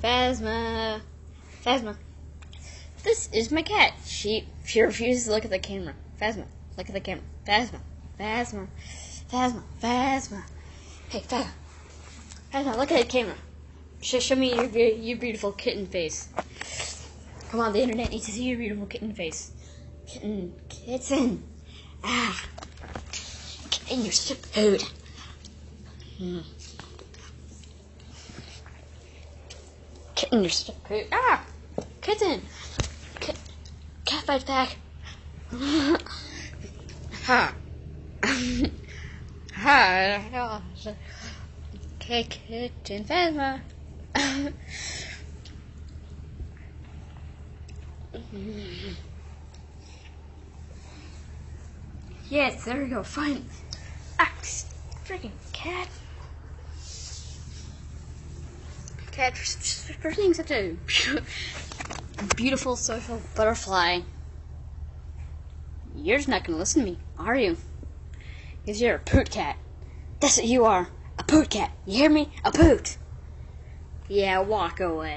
Phasma. Phasma. This is my cat. She refuses to look at the camera. Phasma. Look at the camera. Phasma. Phasma. Phasma. Phasma. Hey, Phasma. Phasma, look at the camera. Show me your beautiful kitten face. Come on, the internet needs to see your beautiful kitten face. Kitten. Ah. Kitten, you're such a pout. Kitten, you're such a pout. Ah! Kitten. Cat bites back. Ha. Ha. Okay, kitten, Phasma. Yes, there we go. Fine. Freaking cat. Cat for being such a beautiful social butterfly. You're just not gonna listen to me, are you? Because you're a pout cat. That's what you are. A pout cat. You hear me? A pout. Yeah, walk away.